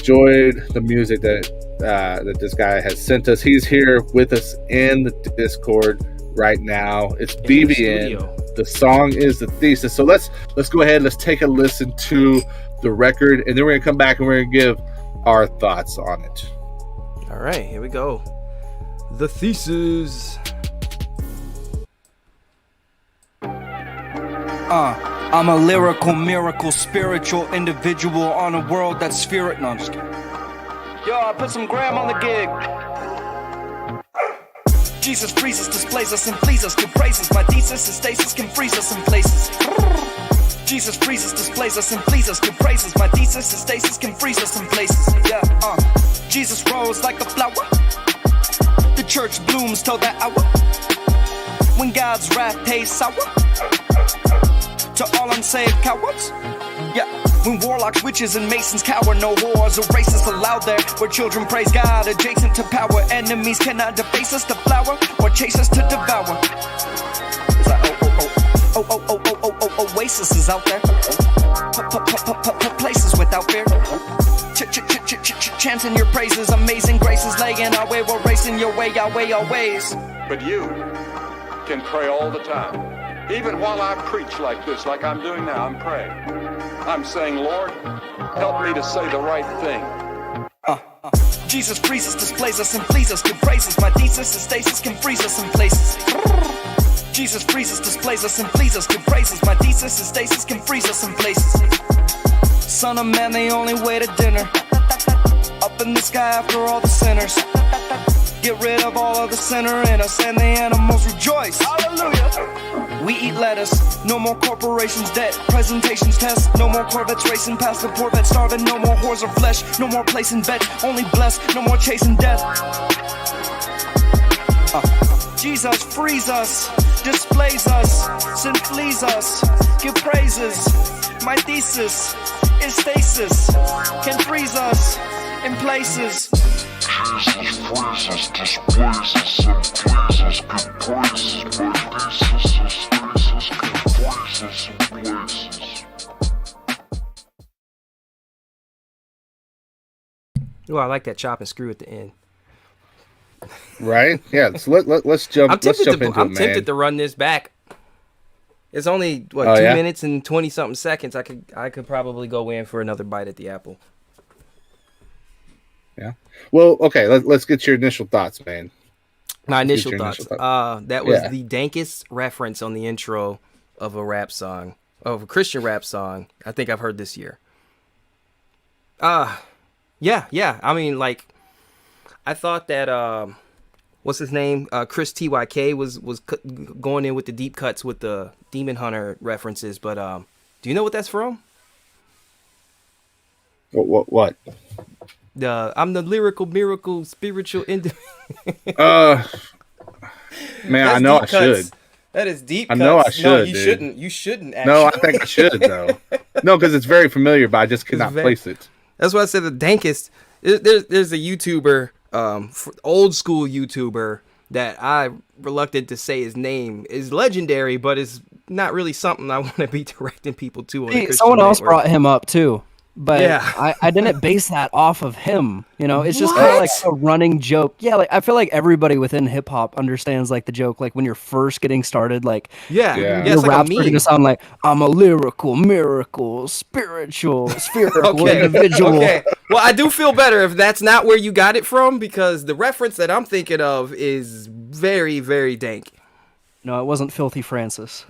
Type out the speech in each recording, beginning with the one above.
enjoyed the music that this guy has sent us. He's here with us in the Discord right now. It's BVN. The song is The Thesis. So let's go ahead. Let's take a listen to the record, and then we're gonna come back and we're gonna give our thoughts on it. All right, here we go. The Thesis. I'm a lyrical, miracle, spiritual individual on a world that's spirit. No, I'm just kidding. Yo, I put some gram on the gig. Jesus freezes, displays us, and flees us. Good praises. My thesis is stasis can freeze us in places. Jesus freezes, displays us, and flees us. Good praises. My thesis is stasis can freeze us in places. Yeah, Jesus rose like a flower. The church blooms till that hour. When God's wrath tastes sour. To all unsaved cowards. Yeah, when warlocks, witches, and masons cower, no wars or racists allowed there. Where children praise God, adjacent to power. Enemies cannot deface us to flower or chase us to devour. It's like, oasis is out there. Places without fear. Chanting your praises, amazing graces, laying our way, we're racing your way, our ways. But you can pray all the time. Even while I preach like this, like I'm doing now, I'm praying. I'm saying, Lord, help me to say the right thing. Jesus freezes, displays us, and flees us. Good praises. My thesis is stasis can freeze us in places. Jesus freezes, displays us, and flees us. Good praises. My thesis is stasis can freeze us in places. Son of man, the only way to dinner. Up in the sky after all the sinners. Get rid of all of the sinner in us, and the animals rejoice. Hallelujah. We eat lettuce, no more corporations, debt, presentations, tests, no more Corvettes racing past the Corvette, starving, no more whores or flesh, no more placing bet, only blessed, no more chasing death. Jesus frees us, displays us, sin flees us, give praises. My thesis is stasis, can freeze us in places. Jesus freezes, displays us, and pleases, give praises. My thesis is stasis, give praises and places. Oh, I like that chop and screw at the end. Right? Yeah. So let's jump. Let's jump into it, man. I'm tempted to run this back. It's only 2 minutes and 20-something seconds. I could probably go in for another bite at the apple. Yeah. Well, okay. Let's get your initial thoughts, man. My initial thoughts. That was the dankest reference on the intro of a rap song, of a Christian rap song I think I've heard this year. Yeah. I mean, like, I thought that what's his name? Chris TYK was going in with the deep cuts with the Demon Hunter references, but do you know what that's from? What? I'm the lyrical miracle spiritual man, I know I should. That is deep I cuts. know I should. No, you dude. shouldn't. You shouldn't. Actually. No, I think I should though. No, because it's very familiar, but I just could not place it. That's why I said the dankest. There's a YouTuber, old school YouTuber that I'm reluctant to say his name is legendary, but it's not really something I want to be directing people to. On someone else brought him up too. But yeah. I didn't base that off of him. You know, it's just kind of like a running joke. Yeah, like I feel like everybody within hip hop understands like the joke. Like when you're first getting started, like your raps are going to sound like I'm a lyrical, miracle, spiritual individual. Okay. Well, I do feel better if that's not where you got it from, because the reference that I'm thinking of is very, very dank. No, it wasn't Filthy Francis.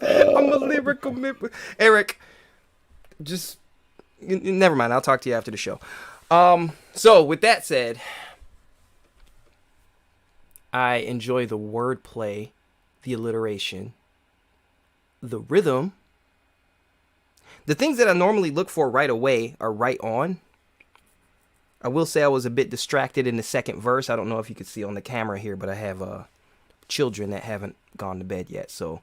I'm a lyrical Eric, just never mind. I'll talk to you after the show. So with that said, I enjoy the wordplay, the alliteration, the rhythm. The things that I normally look for right away are right on. I will say I was a bit distracted in the second verse. I don't know if you could see on the camera here, but I have children that haven't gone to bed yet, so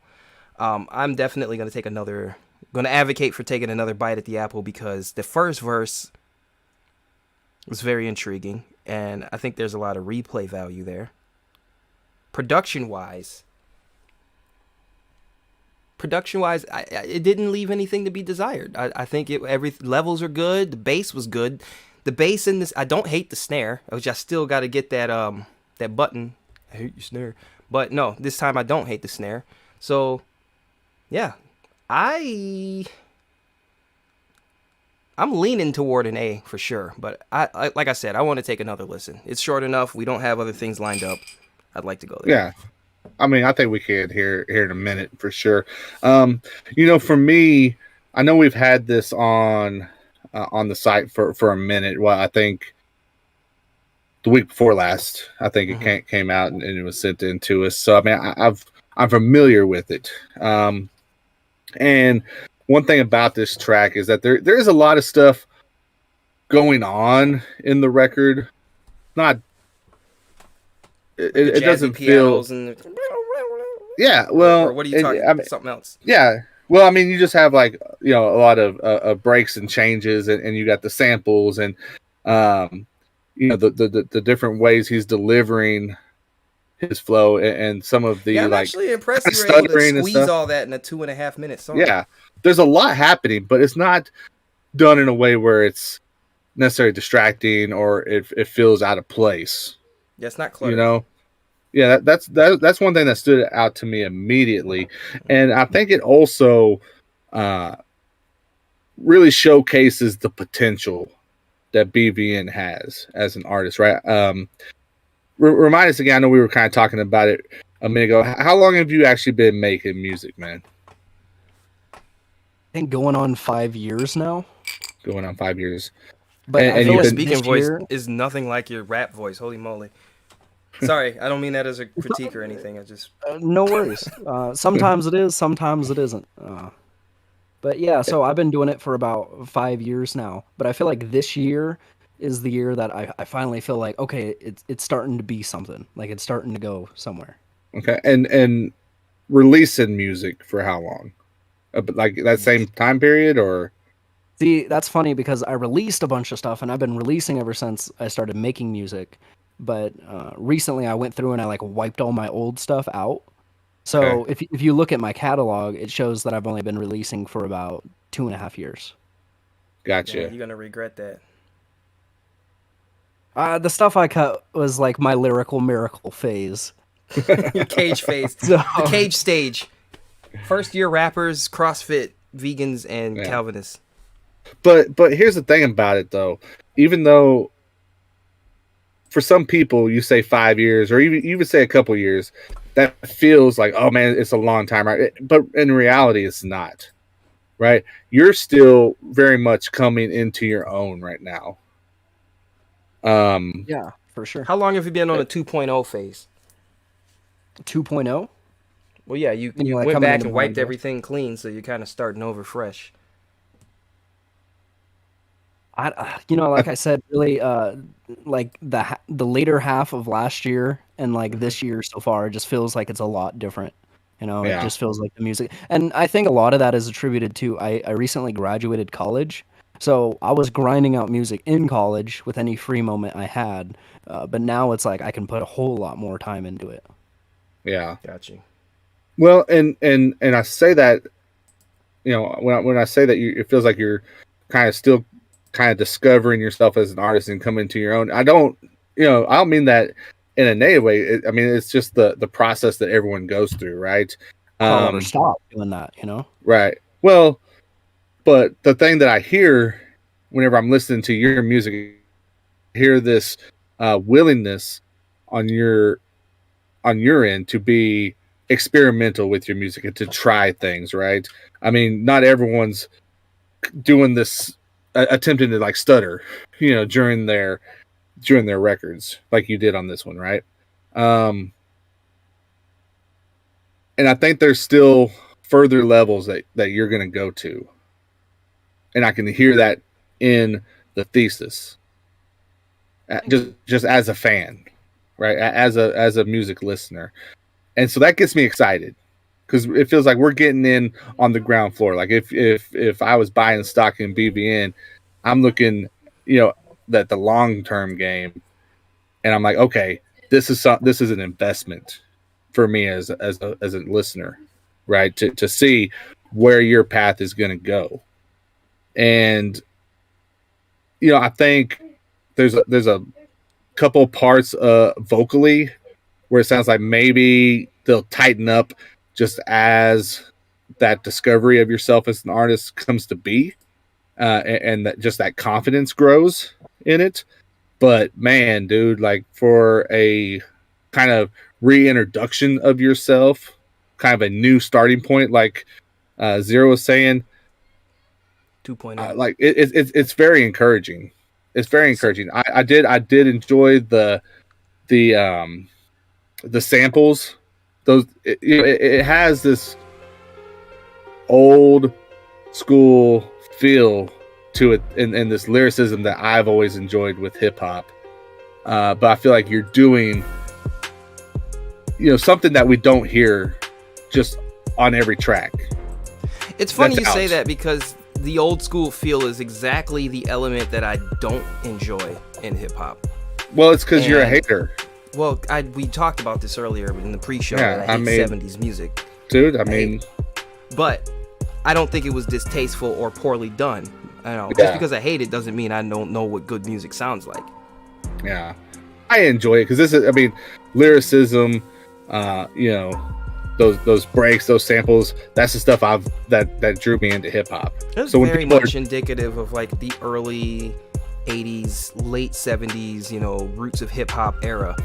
I'm definitely going to advocate for taking another bite at the apple, because the first verse was very intriguing, and I think there's a lot of replay value there. Production-wise, production wise, it didn't leave anything to be desired. I think every levels are good. The bass was good. The bass in this, I don't hate the snare, which I still got to get that that button. I hate your snare, but no, this time I don't hate the snare. So yeah, I'm leaning toward an A for sure. But I like I said, I want to take another listen. It's short enough. We don't have other things lined up. I'd like to go there. Yeah. I mean, I think we could here in a minute for sure. For me, I know we've had this on the site for a minute. Well, I think the week before last, I think it came out and it was sent in to us. So I mean, I'm familiar with it. And one thing about this track is that there is a lot of stuff going on in the record. Not it doesn't feel. Yeah, well, or what are you talking? Something else? Yeah, well, I mean, you just have like a lot of breaks and changes, and you got the samples, and the different ways he's delivering his flow, and some of the I'm actually impressed you were able to squeeze all that in a 2.5 minute song. Yeah, there's a lot happening, but it's not done in a way where it's necessarily distracting or it feels out of place. Yeah, it's not cluttered. Yeah, that's one thing that stood out to me immediately, and I think it also really showcases the potential that BVN has as an artist, right? Remind us again. I know we were kind of talking about it a minute ago. How long have you actually been making music, man? I think going on 5 years now. Going on 5 years. But and your speaking voice is nothing like your rap voice. Holy moly. Sorry, I don't mean that as a critique or anything. I just no worries. Sometimes it is, sometimes it isn't. But yeah, so I've been doing it for about 5 years now. But I feel like this year is the year that I finally feel like, okay, it's starting to be something. Like it's starting to go somewhere. Okay, and releasing music for how long? Like that same time period, or? See, that's funny because I released a bunch of stuff, and I've been releasing ever since I started making music. But recently I went through and I like wiped all my old stuff out. So if you look at my catalog, it shows that I've only been releasing for about 2.5 years. Gotcha. Yeah, you're gonna regret that. The stuff I cut was like my lyrical miracle phase. Your cage phase. The cage stage. First year rappers, CrossFit, vegans, and Calvinists. But here's the thing about it though. Even though for some people you say 5 years or even say a couple years, that feels like, oh man, it's a long time, right? But in reality, it's not, right? You're still very much coming into your own right now. Yeah, for sure. How long have you been on a 2.0 phase? 2.0? Well, yeah, you went back and wiped everything clean, so you're kind of starting over fresh. Like I said, really, like the later half of last year and like this year so far, it just feels like it's a lot different. It just feels like the music, and I think a lot of that is attributed to I recently graduated college, so I was grinding out music in college with any free moment I had, but now it's like I can put a whole lot more time into it. Yeah, got you. Well, and I say that, when I say that it feels like you're kind of discovering yourself as an artist and coming to your own. I don't mean that in a negative way. It's just the process that everyone goes through, right? I'll never stop doing that, Right. Well, but the thing that I hear whenever I'm listening to your music, I hear this willingness on your end to be experimental with your music and to try things, right? I mean, not everyone's doing this, attempting to like stutter, during their records like you did on this one, right? And I think there's still further levels that you're going to go to, and I can hear that in the Thesis, just as a fan, right? As a music listener, and so that gets me excited because it feels like we're getting in on the ground floor. Like if I was buying stock in BVN, I'm looking, at the long term game, and I'm like, okay, this is an investment for me as a listener. right? To see where your path is going to go. And, you know, I think there's a couple parts vocally where it sounds like maybe they'll tighten up just as that discovery of yourself as an artist comes to be, and that just that confidence grows in it. But man, dude, like for a kind of reintroduction of yourself, kind of a new starting point, like Zero was saying, 2.0. like it's very encouraging. It's very encouraging. I did enjoy the samples. Those it has this old school feel to it, and this lyricism that I've always enjoyed with hip hop. But I feel like you're doing, you know, something that we don't hear just on every track. It's funny you say that, because the old school feel is exactly the element that I don't enjoy in hip hop. Well, it's because you're a hater. Well, we talked about this earlier in the pre-show. Yeah, that I hate 70s music, dude. But I don't think it was distasteful or poorly done. I know. Yeah. Just because I hate it doesn't mean I don't know what good music sounds like. Yeah, I enjoy it because this is, I mean, lyricism. You know, those breaks, those samples. That's the stuff that drew me into hip hop. It's so very much indicative of like the early 80s, late 70s, you know, roots of hip hop era.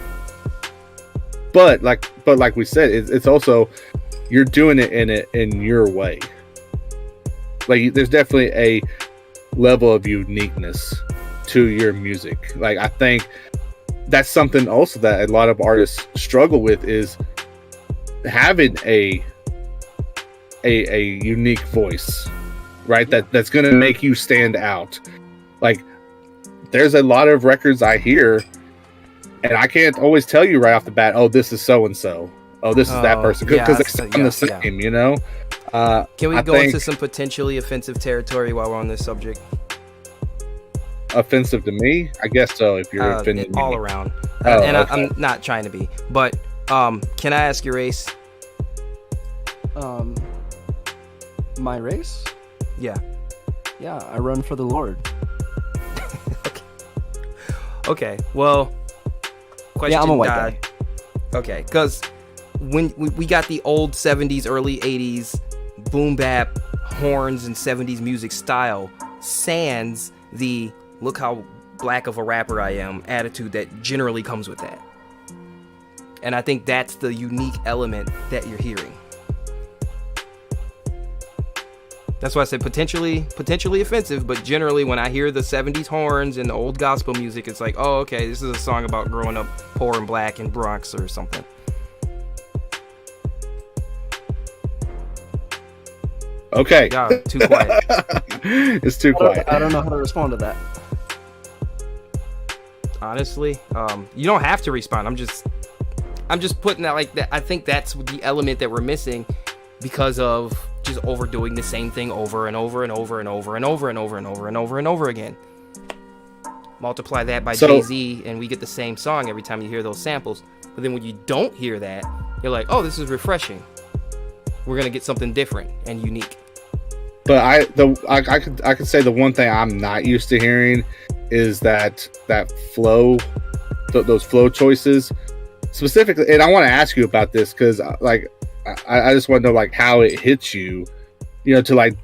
But like we said, it's also, you're doing it in your way. Like there's definitely a level of uniqueness to your music. Like I think that's something also that a lot of artists struggle with, is having a unique voice, right? That's going to make you stand out. Like there's a lot of records I hear and I can't always tell you right off the bat, oh, this is so and so, oh, this is that person, because they sound the same, you know. Can we go into some potentially offensive territory while we're on this subject? Offensive to me? I guess so, if you're offended all me. around. Okay. I'm not trying to be, but can I ask your race? My race? Yeah, I run for the Lord. Okay. Well, question. I'm a white guy. Okay, because when we got the old 70s, early 80s boom bap horns and 70s music style, sans the look how black of a rapper I am attitude that generally comes with that. And I think that's the unique element that you're hearing. That's why I said potentially offensive, but generally when I hear the 70s horns and the old gospel music, it's like, oh, okay, this is a song about growing up poor and black in Bronx or something. Okay. Yeah, too quiet. It's too quiet. I don't know how to respond to that. Honestly, you don't have to respond. I'm just putting that like that. I think that's the element that we're missing because of just overdoing the same thing over and over and over and over and over and over and over and over and over again. Multiply that by Jay-Z and we get the same song every time you hear those samples. But then when you don't hear that, you're like, oh, this is refreshing. We're gonna get something different and unique. But I could say the one thing I'm not used to hearing is that flow, those flow choices specifically. And I want to ask you about this because like I just want to know like how it hits you, you know, to like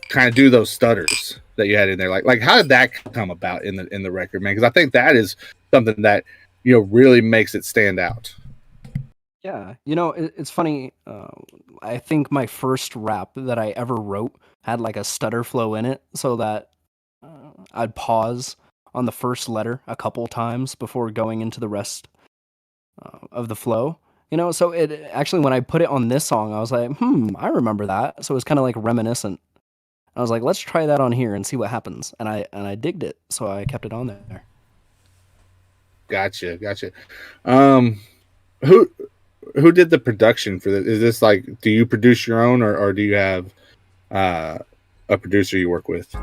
kind of do those stutters that you had in there. Like how did that come about in the record, man? Because I think that is something that, you know, really makes it stand out. Yeah, you know, it's funny. I think my first rap that I ever wrote had like a stutter flow in it, so that I'd pause on the first letter a couple times before going into the rest of the flow. You know, so it actually, when I put it on this song, I was like, I remember that. So it was kind of like reminiscent. I was like, let's try that on here and see what happens. And I digged it, so I kept it on there. Gotcha. Who did the production for this? Is this like, do you produce your own, or do you have a producer you work with?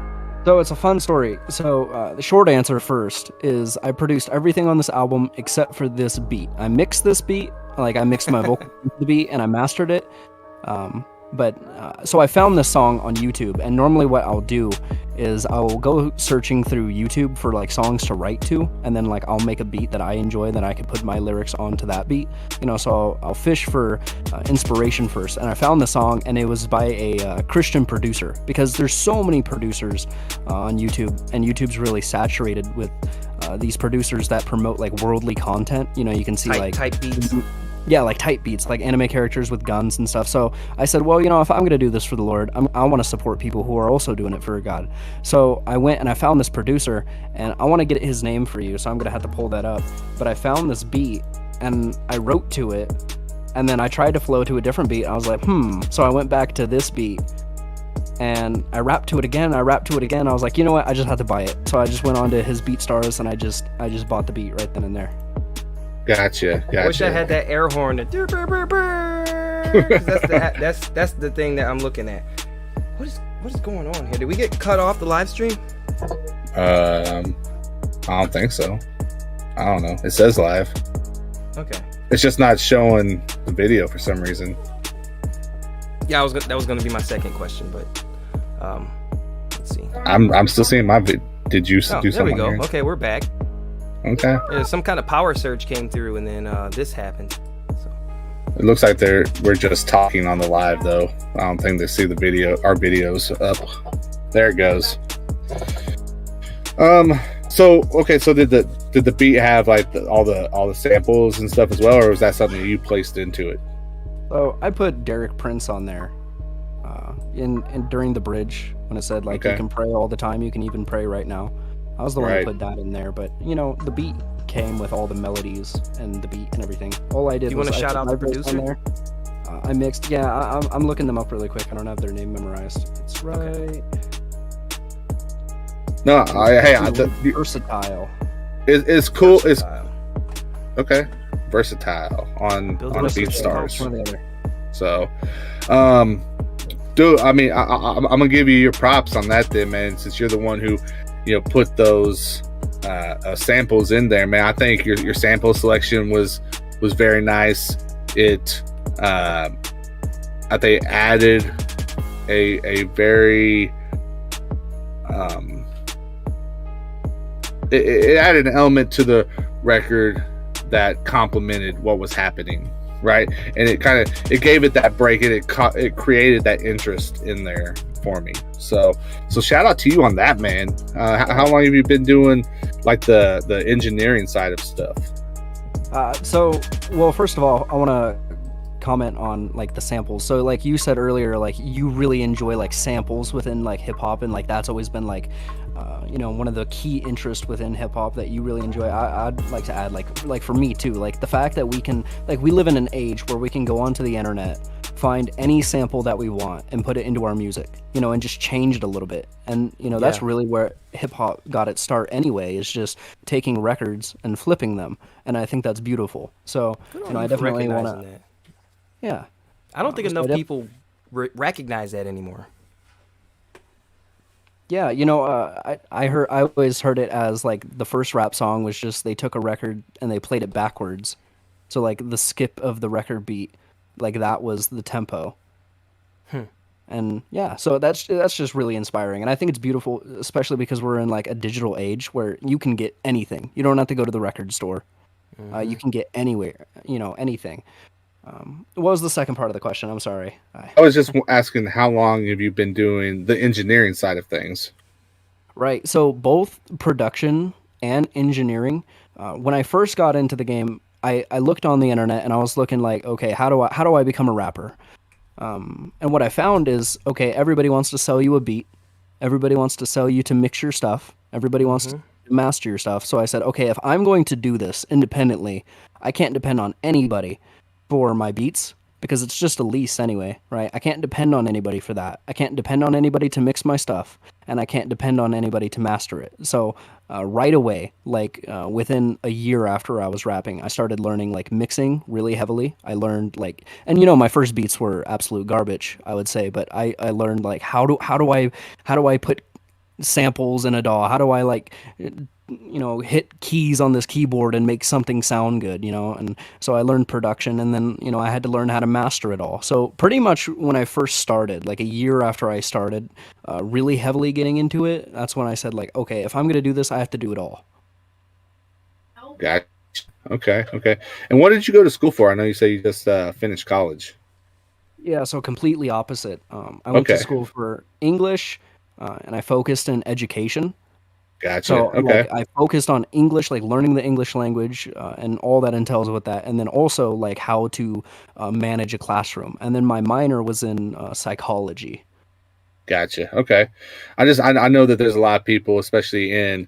So it's a fun story. So the short answer first is I produced everything on this album except for this beat. I mixed this beat, like I mixed my vocal into the beat and I mastered it. So I found this song on YouTube, and normally what I'll do is I'll go searching through YouTube for like songs to write to, and then like I'll make a beat that I enjoy, that I could put my lyrics onto that beat, so I'll fish for inspiration first. And I found the song, and it was by a Christian producer, because there's so many producers on YouTube, and YouTube's really saturated with these producers that promote like worldly content. You can see type beats. Yeah, like type beats, like anime characters with guns and stuff. So I said, well, if I'm going to do this for the Lord, I want to support people who are also doing it for God. So I went and I found this producer, and I want to get his name for you, so I'm going to have to pull that up. But I found this beat, and I wrote to it, and then I tried to flow to a different beat. I was like, So I went back to this beat, and I rapped to it again. I was like, you know what? I just had to buy it. So I just went on to his BeatStars, and I just bought the beat right then and there. Gotcha. I wish I had that air horn. That's the thing that I'm looking at. What is going on here? Did we get cut off the live stream? I don't think so. I don't know. It says live. Okay. It's just not showing the video for some reason. Yeah, that was going to be my second question, but let's see. I'm still seeing my video. Did you do something? There we go. Here? Okay, we're back. Okay. Yeah, some kind of power surge came through, and then this happened. So. It looks like we're just talking on the live, though. I don't think they see the video. Our video's up. There it goes. So did the beat have like all the samples and stuff as well, or was that something that you placed into it? So I put Derek Prince on there, in during the bridge when it said like you can pray all the time, you can even pray right now. I was the one who put that in there, but the beat came with all the melodies and the beat and everything. All I did you was want to shout out the producer? There. I mixed. Yeah, I'm looking them up really quick. I don't have their name memorized. It's right. Okay. No, Versatile. It's cool. It's okay. Versatile on BeatStars. So, dude, I mean, I'm gonna give you your props on that, then, man. Since you're the one who, put those samples in there, man. I think your sample selection was very nice. It, I think, added a very it added an element to the record that complemented what was happening, right? And it gave it that break, and it created that interest in there for me. So shout out to you on that, man. How long have you been doing like the engineering side of stuff? Well, first of all, I want to comment on like the samples. So like you said earlier, like you really enjoy like samples within like hip hop, and like that's always been like one of the key interests within hip hop that you really enjoy. I'd like to add like for me too, like the fact that we live in an age where we can go onto the internet, find any sample that we want and put it into our music, and just change it a little bit. And that's really where hip hop got its start anyway, is just taking records and flipping them. And I think that's beautiful. So I definitely want to. Yeah, I don't think enough people recognize that anymore. Yeah, I always heard it as like the first rap song was just they took a record and they played it backwards. So like the skip of the record beat, like that was the tempo. And yeah, so that's just really inspiring, and I think it's beautiful, especially because we're in like a digital age where you can get anything. You don't have to go to the record store. You can get anywhere, anything. What was the second part of the question? I'm sorry. I was just asking, how long have you been doing the engineering side of things? Right. So both production and engineering. When I first got into the game, I looked on the internet and I was looking like, okay, how do I become a rapper? And what I found is, okay, everybody wants to sell you a beat. Everybody wants to sell you to mix your stuff. Everybody wants to master your stuff. So I said, okay, if I'm going to do this independently, I can't depend on anybody for my beats, because it's just a lease anyway, right? I can't depend on anybody for that. I can't depend on anybody to mix my stuff, and I can't depend on anybody to master it. So right away, like within a year after I was rapping, I started learning like mixing really heavily. I learned like, and my first beats were absolute garbage, I would say, but I learned like how do I put samples in a DAW? How do I like, hit keys on this keyboard and make something sound good, And so I learned production, and then, I had to learn how to master it all. So pretty much when I first started, like a year after I started really heavily getting into it, that's when I said, like, okay, if I'm going to do this, I have to do it all. Gotcha. Okay. And what did you go to school for? I know you say you just finished college. Yeah, so completely opposite. I went to school for English, and I focused in education. Gotcha. So Okay. like I focused on English, like learning the English language and all that entails with that, and then also like how to manage a classroom. And then my minor was in psychology. Gotcha. Okay. I know that there's a lot of people, especially in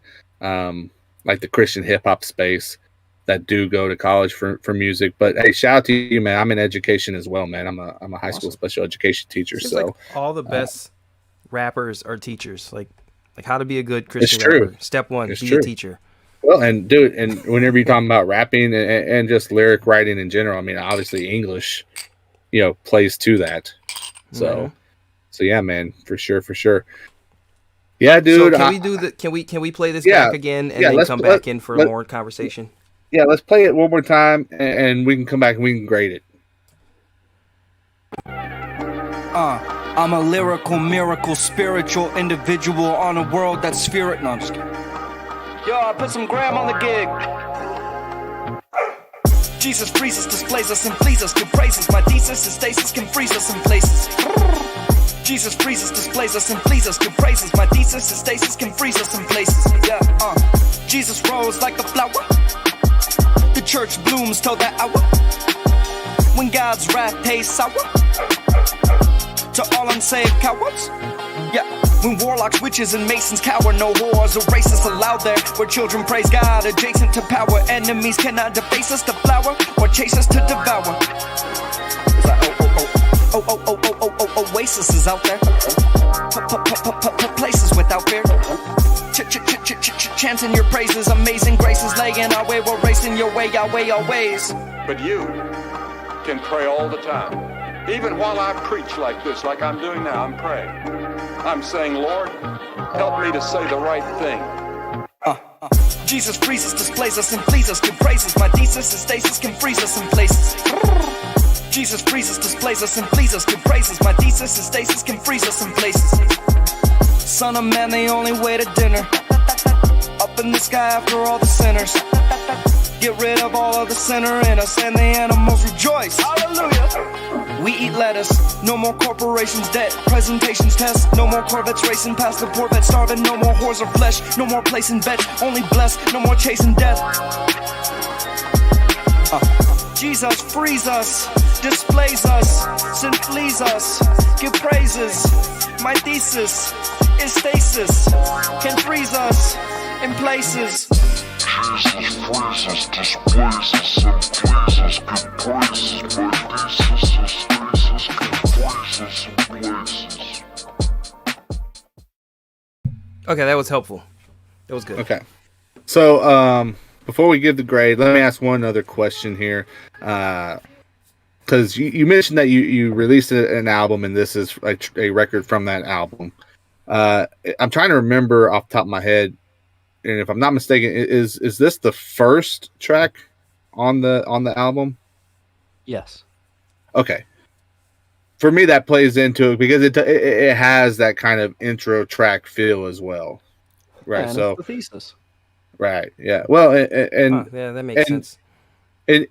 like the Christian hip hop space, that do go to college for music. But hey, shout out to you, man. I'm in education as well, man. I'm a high school special education teacher. Seems So like all the best rappers are teachers. Like how to be a good Christian true. rapper. Step one, It's be true. a teacher. Well, and dude, and whenever you're talking about rapping and just lyric writing in general, I mean, obviously English, plays to that. So yeah, man, for sure. Yeah, dude. So can we play this back again and then come back in for more conversation? Yeah, let's play it one more time, and we can come back and we can grade it. I'm a lyrical, miracle, spiritual individual on a world that's spherical. No, I'm just kidding. Yo, I put some gram on the gig. Jesus frees us, displays us, and flees us. Good praises. My thesis is stasis can freeze us in places. Jesus frees us, displays us, and flees us. Good praises. My thesis is stasis can freeze us in places. Yeah, Jesus rose like a flower. The church blooms till that hour. When God's wrath tastes sour. To all unsaved cowards. Yeah, when warlocks, witches, and masons cower, no wars or racists allowed there. Where children praise God, adjacent to power. Enemies cannot deface us to flower or chase us to devour. It's like, oasis is out there. Places without fear. Chanting your praises, amazing graces, laying our way, we're racing your way, our ways. But you can pray all the time. Even while I preach like this, like I'm doing now, I'm praying. I'm saying, Lord, help me to say the right thing. Jesus frees us, displays us, and flees us. Good praises. My thesis is stasis can freeze us in places. Jesus frees us, displays us, and flees us. Good praises. My thesis is stasis can freeze us in places. Son of man, the only way to dinner. Up in the sky after all the sinners. Get rid of all of the sinner in us, and the animals rejoice. Hallelujah. We eat lettuce. No more corporations, debt. Presentations, tests. No more Corvettes racing past the Corvette, starving. No more whores or flesh. No more placing bets. Only blessed. No more chasing death. Jesus frees us, displays us, sin flees us. Give praises. My thesis is stasis. Can freeze us in places. Jesus freezes, displays us, and pleases. Good praises. My thesis is stasis. Can freeze us in places. Okay, that was helpful. That was good. Okay. So, before we give the grade, let me ask one other question here. Because you mentioned that you released an album, and this is a record from that album. I'm trying to remember off the top of my head, and if I'm not mistaken, is this the first track on the album? Yes. Okay. For me, that plays into it because it has that kind of intro track feel as well, right? And so it's the thesis. Right. Yeah. Well, and yeah, that makes sense. And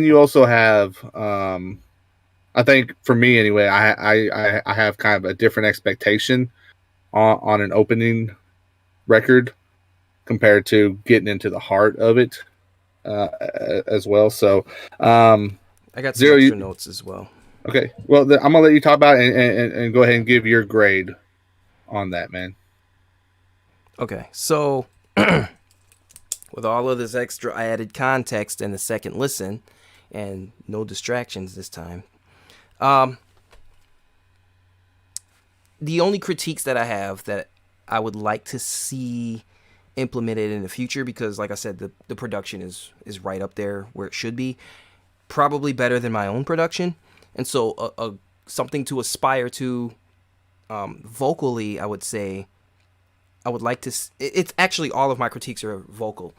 you also have, I think for me anyway, I have kind of a different expectation on an opening record compared to getting into the heart of it as well. So, I got some extra notes as well. Okay. Well, I'm gonna let you talk about it and go ahead and give your grade on that, man. Okay. So, with all of this extra added context and the second listen, and no distractions this time, the only critiques that I have that I would like to see implemented in the future, because like I said, the production is right up there where it should be, probably better than my own production. And so something to aspire to vocally, I would say, I would like to. It's actually all of my critiques are vocal,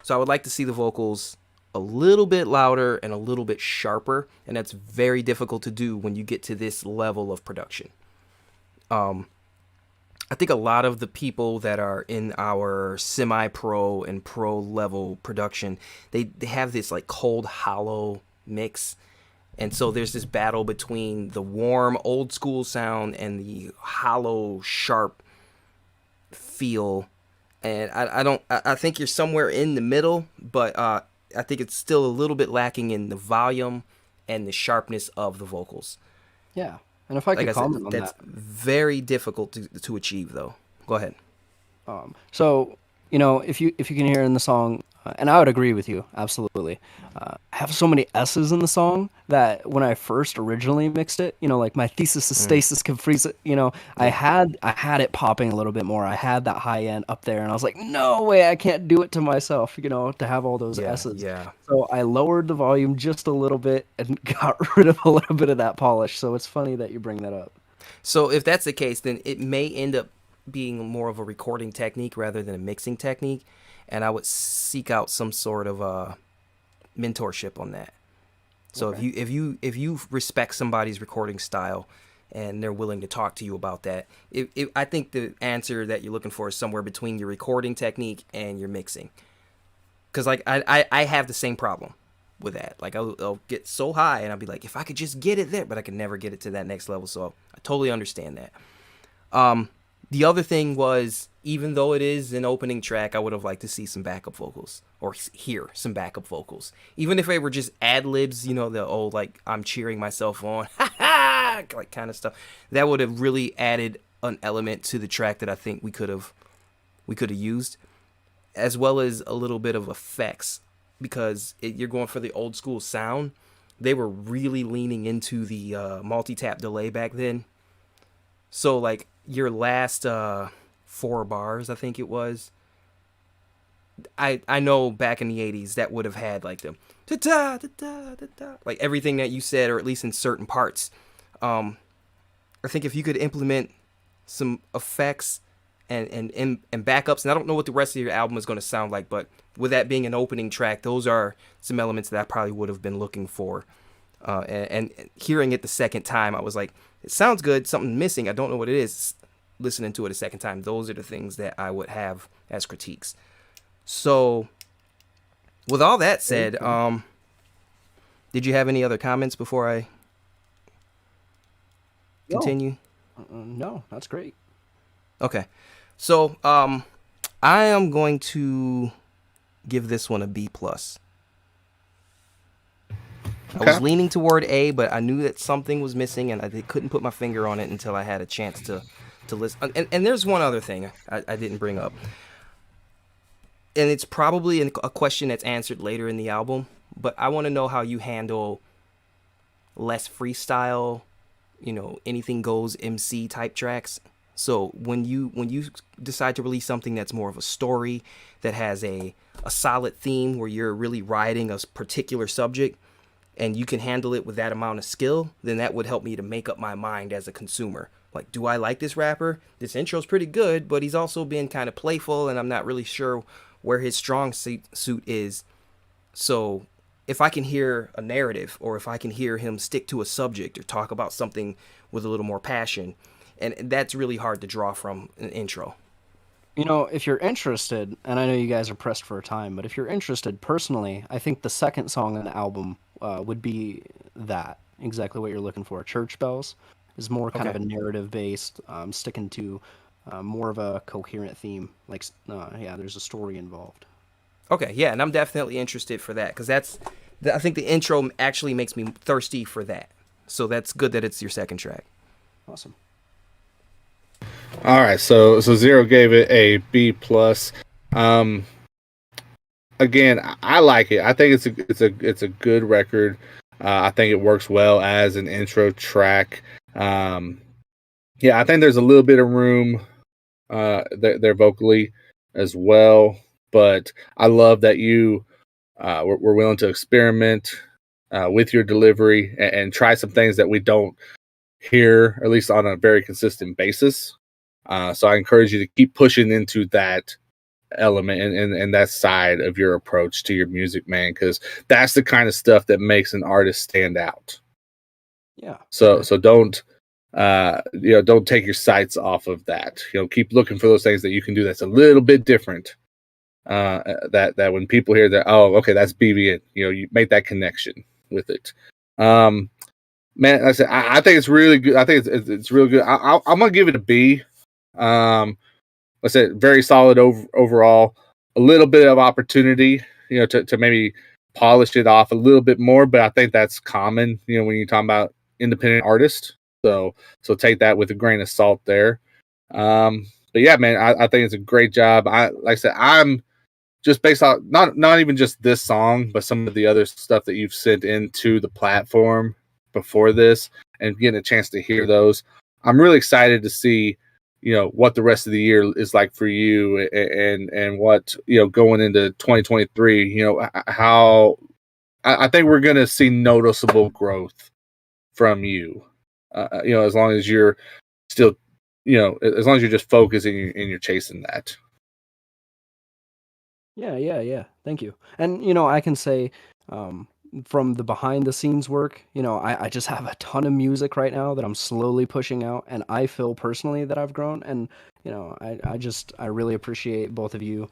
so I would like to see the vocals a little bit louder and a little bit sharper, and that's very difficult to do when you get to this level of production. I think a lot of the people that are in our semi-pro and pro level production, they have this like cold, hollow mix. And so there's this battle between the warm, old school sound and the hollow, sharp feel. And I think you're somewhere in the middle, but I think it's still a little bit lacking in the volume and the sharpness of the vocals. Yeah. And if I could comment on that's that. very difficult to achieve, though. Go ahead. So, if you can hear in the song, and I would agree with you, absolutely. I have so many S's in the song that when I first originally mixed it, like my thesis is stasis can freeze it, I had it popping a little bit more. I had that high end up there, and I was like, no way, I can't do it to myself, to have all those S's. Yeah. So I lowered the volume just a little bit and got rid of a little bit of that polish. So it's funny that you bring that up. So if that's the case, then it may end up being more of a recording technique rather than a mixing technique, and I would seek out some sort of mentorship on that. So okay. if you respect somebody's recording style and they're willing to talk to you about that, I think the answer that you're looking for is somewhere between your recording technique and your mixing. Because like I have the same problem with that. Like I'll get so high and I'll be like, if I could just get it there, but I can never get it to that next level. So I totally understand that. The other thing was, even though it is an opening track, I would have liked to see some backup vocals or hear some backup vocals. Even if they were just ad-libs, the old, like, I'm cheering myself on, like kind of stuff. That would have really added an element to the track that I think we could have used, as well as a little bit of effects, because you're going for the old school sound. They were really leaning into the multi-tap delay back then. So, like, your last 4 bars, I think it was. I know back in the 80s that would have had like the da da da da da, like everything that you said, or at least in certain parts. I think if you could implement some effects and backups, and I don't know what the rest of your album is going to sound like, but with that being an opening track, those are some elements that I probably would have been looking for. And hearing it the second time, I was like, it sounds good, something missing, I don't know what it is. Listening to it a second time, those are the things that I would have as critiques. So with all that said, did you have any other comments before I continue? No, that's great. Okay. So I am going to give this one a B+. Okay. I was leaning toward A, but I knew that something was missing, and I couldn't put my finger on it until I had a chance to listen. And there's one other thing I didn't bring up, and it's probably a question that's answered later in the album, but I want to know how you handle less freestyle, anything goes MC type tracks. So when you decide to release something that's more of a story, that has a solid theme where you're really riding a particular subject, and you can handle it with that amount of skill, then that would help me to make up my mind as a consumer. Like, do I like this rapper? This intro's pretty good, but he's also been kind of playful, and I'm not really sure where his strong suit is. So if I can hear a narrative, or if I can hear him stick to a subject or talk about something with a little more passion, and that's really hard to draw from an intro. If you're interested, and I know you guys are pressed for time, but if you're interested, personally, I think the second song on the album would be that, exactly what you're looking for. Church Bells is more kind of a narrative based, sticking to more of a coherent theme. Like, there's a story involved. Okay, yeah, and I'm definitely interested for that, because I think the intro actually makes me thirsty for that. So that's good that it's your second track. Awesome. All right, so Zero gave it a B+. Again, I like it. I think it's a good record. I think it works well as an intro track. I think there's a little bit of room there vocally as well, but I love that you were willing to experiment with your delivery and try some things that we don't hear, at least on a very consistent basis. So I encourage you to keep pushing into that element and that side of your approach to your music, man, because that's the kind of stuff that makes an artist stand out. Yeah. So don't don't take your sights off of that. Keep looking for those things that you can do that's a little bit different. That when people hear that, oh, okay, that's BVN, you make that connection with it. Man, like I said, I think it's really good. I think it's really good. I'm gonna give it a B. Like I said, very solid overall. A little bit of opportunity, to maybe polish it off a little bit more, but I think that's common, when you're talking about independent artists. So take that with a grain of salt there. But yeah, man, I think it's a great job. Like I said, I'm just based on not even just this song, but some of the other stuff that you've sent into the platform before this, and getting a chance to hear those. I'm really excited to see, what the rest of the year is like for you, and what, going into 2023, how I think we're going to see noticeable growth from you, as long as you're still, as long as you're just focusing and you're chasing that. Yeah. Thank you. And I can say, from the behind the scenes work, I just have a ton of music right now that I'm slowly pushing out, and I feel personally that I've grown. And I really appreciate both of you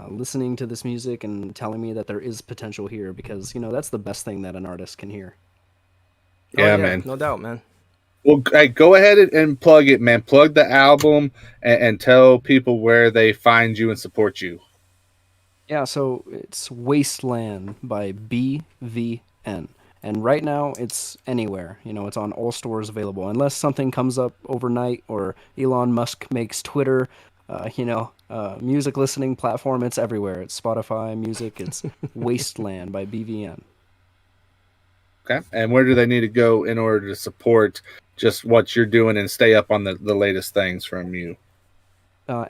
listening to this music and telling me that there is potential here, because that's the best thing that an artist can hear. Yeah, man, no doubt, man. Well, hey, go ahead and plug it, man. Plug the album and tell people where they find you and support you. Yeah, so it's Wasteland by BVN. And right now it's anywhere. It's on all stores available. Unless something comes up overnight or Elon Musk makes Twitter, music listening platform, it's everywhere. It's Spotify music. It's Wasteland by BVN. Okay. And where do they need to go in order to support just what you're doing and stay up on the latest things from you?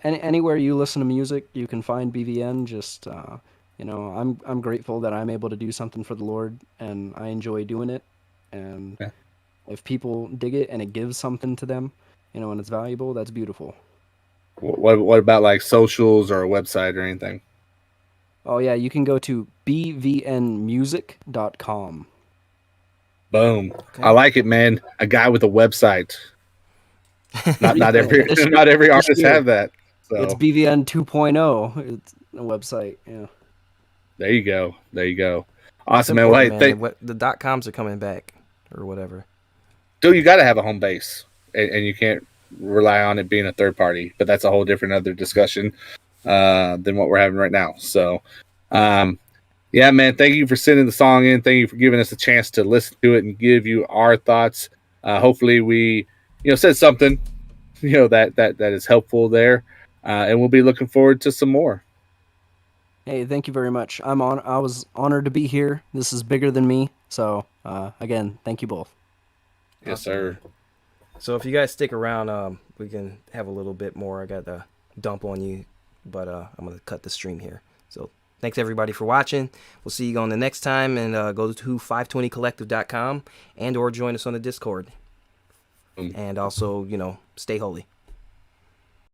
Anywhere you listen to music, you can find BVN. Just I'm grateful that I'm able to do something for the Lord, and I enjoy doing it. And if people dig it and it gives something to them, and it's valuable, that's beautiful. What about like socials or a website or anything? Oh yeah, you can go to bvnmusic.com. Boom. Okay. I like it, man. A guy with a website. Not every artist have that. So. It's BVN 2.0. It's a website. Yeah. There you go. Awesome, man. Well, hey, the .coms are coming back or whatever. Dude, you got to have a home base, and you can't rely on it being a third party. But that's a whole different other discussion than what we're having right now. So, yeah, man. Thank you for sending the song in. Thank you for giving us a chance to listen to it and give you our thoughts. Hopefully, we said something, that is helpful there, and we'll be looking forward to some more. Hey, thank you very much. I was honored to be here. This is bigger than me, so again, thank you both. Yes, sir. So if you guys stick around, we can have a little bit more. I got a dump on you, but I'm gonna cut the stream here. So thanks everybody for watching. We'll see you on the next time, and go to 520collective.com and or join us on the Discord. And also, stay holy.